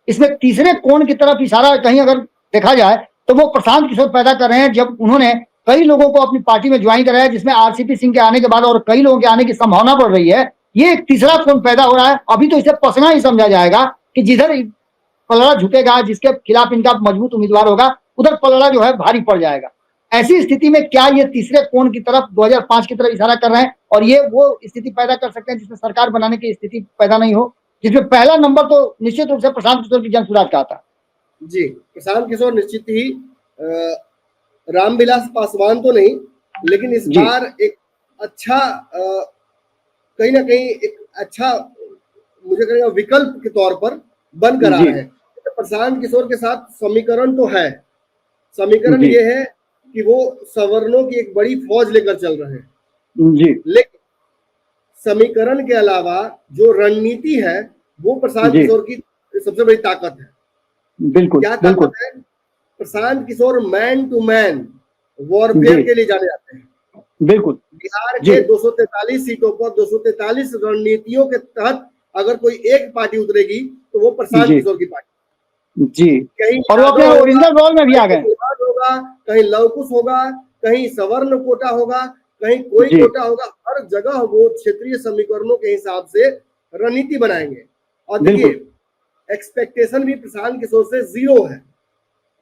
इसमें तीसरे कोण की तरफ इशारा कहीं अगर देखा जाए तो वो प्रशांत किशोर पैदा कर रहे हैं, जब उन्होंने कई लोगों को अपनी पार्टी में ज्वाइन कराया, जिसमें आरसीपी सिंह के आने के बाद और कई लोगों के आने की संभावना बढ़ रही है। ये एक तीसरा कोण पैदा हो रहा है। अभी तो इसे पसना ही समझा जाएगा कि जिधर पलड़ा झुकेगा, जिसके खिलाफ इनका मजबूत उम्मीदवार होगा, उधर पलड़ा जो है भारी पड़ जाएगा। ऐसी स्थिति में क्या ये तीसरे कोण की तरफ 2005 की तरफ इशारा कर रहे हैं, और ये वो स्थिति पैदा कर सकते हैं जिसमें सरकार बनाने की स्थिति पैदा नहीं हो, जिसमें पहला नंबर तो निश्चित रूप से प्रशांत किशोर की जनसुराज का आता। जी, प्रशांत किशोर निश्चित ही रामविलास पासवान तो नहीं, लेकिन इस बार एक अच्छा कहीं ना कहीं एक अच्छा मुझे कहेगा विकल्प के तौर पर बन कर आ रहे हैं। प्रशांत किशोर के साथ समीकरण तो है, समीकरण ये है कि वो सवर्णों की एक बड़ी फौज लेकर चल रहे हैं जी। लेकिन समीकरण के अलावा जो रणनीति है वो प्रशांत किशोर की सबसे बड़ी ताकत है। बिल्कुल, क्या ताकत है? Prashant Kishor man to man warfare के लिए जाने जाते हैं। बिल्कुल, बिहार के 243 सीटों पर 243 रणनीतियों के तहत अगर कोई एक पार्टी उतरेगी तो वो प्रशांत किशोर की पार्टी जी। कहीं और वो अपने ओरिजिनल रोल में भी आ गए होगा, कहीं लवकुश होगा, कहीं सवर्ण कोटा होगा, कहीं कोई कोटा होगा, हर जगह वो क्षेत्रीय समीकरणों के हिसाब से रणनीति बनाएंगे। और देखिए एक्सपेक्टेशन भी प्रशांत किशोर से 0 है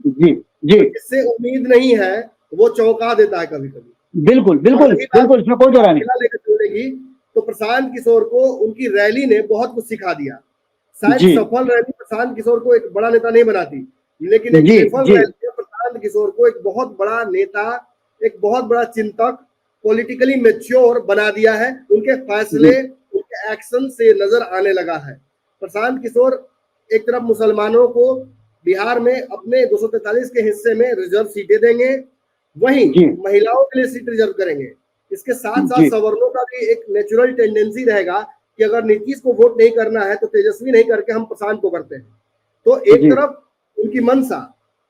जी जी। इससे उम्मीद नहीं है, वो चौंका देता है कभी कभी। बिल्कुल बिल्कुल बिल्कुल, इसमें कोई जगह नहीं। लेकर चलेगी तो प्रशांत किशोर को उनकी रैली ने बहुत कुछ सिखा दिया। शायद सफल रैली प्रशांत किशोर को एक बड़ा नेता नहीं बनाती, लेकिन एक सफल रैली प्रशांत किशोर को एक बहुत बड़ा नेता, एक बहुत बड़ा चिंतक, पॉलिटिकली मैच्योर बना दिया है। उनके फैसले, उनके एक्शन से नजर आने लगा है। प्रशांत किशोर एक तरफ मुसलमानों को बिहार में अपने 243 के हिस्से में रिजर्व सीटें देंगे, वहीं महिलाओं के लिए सीट रिजर्व करेंगे। इसके साथ साथ सवर्णों का भी एक नेचुरल टेंडेंसी रहेगा कि अगर नीतीश को वोट नहीं करना है तो तेजस्वी नहीं करके हम प्रशांत को करते हैं। तो एक तरफ उनकी मंशा,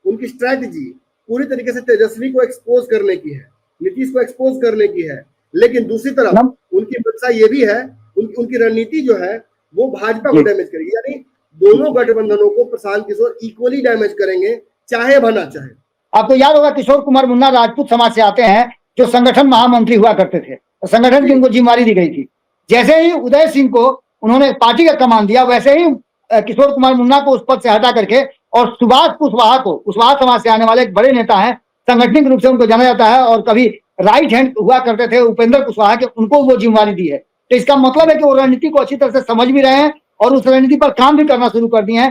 उनकी स्ट्रैटेजी पूरी तरीके से तेजस्वी को एक्सपोज करने की है, नीतीश को एक्सपोज करने की है, लेकिन दूसरी तरफ उनकी मंशा ये भी है, उनकी रणनीति जो है वो भाजपा को डैमेज करेगी। यानी दोनों गठबंधनों को प्रशांत किशोर इक्वली डैमेज करेंगे, चाहे बना चाहे। आपको याद होगा किशोर कुमार मुन्ना राजपूत समाज से आते हैं, जो संगठन महामंत्री हुआ करते थे, तो संगठन की उनको जिम्मेदारी दी गई थी। जैसे ही उदय सिंह को उन्होंने पार्टी का कमान दिया, वैसे ही किशोर कुमार मुन्ना को उस पद से हटा करके और सुभाष कुशवाहा को, कुशवाहा समाज से आने वाले एक बड़े नेता हैं, संगठनिक रूप से उनको जाना जाता है, और कभी राइट हैंड हुआ करते थे उपेंद्र कुशवाहा के, उनको वो जिम्मेदारी दी है। तो इसका मतलब है कि वो रणनीति को अच्छी तरह से समझ भी रहे हैं और उस रणनीति पर काम भी करना शुरू कर दिए हैं।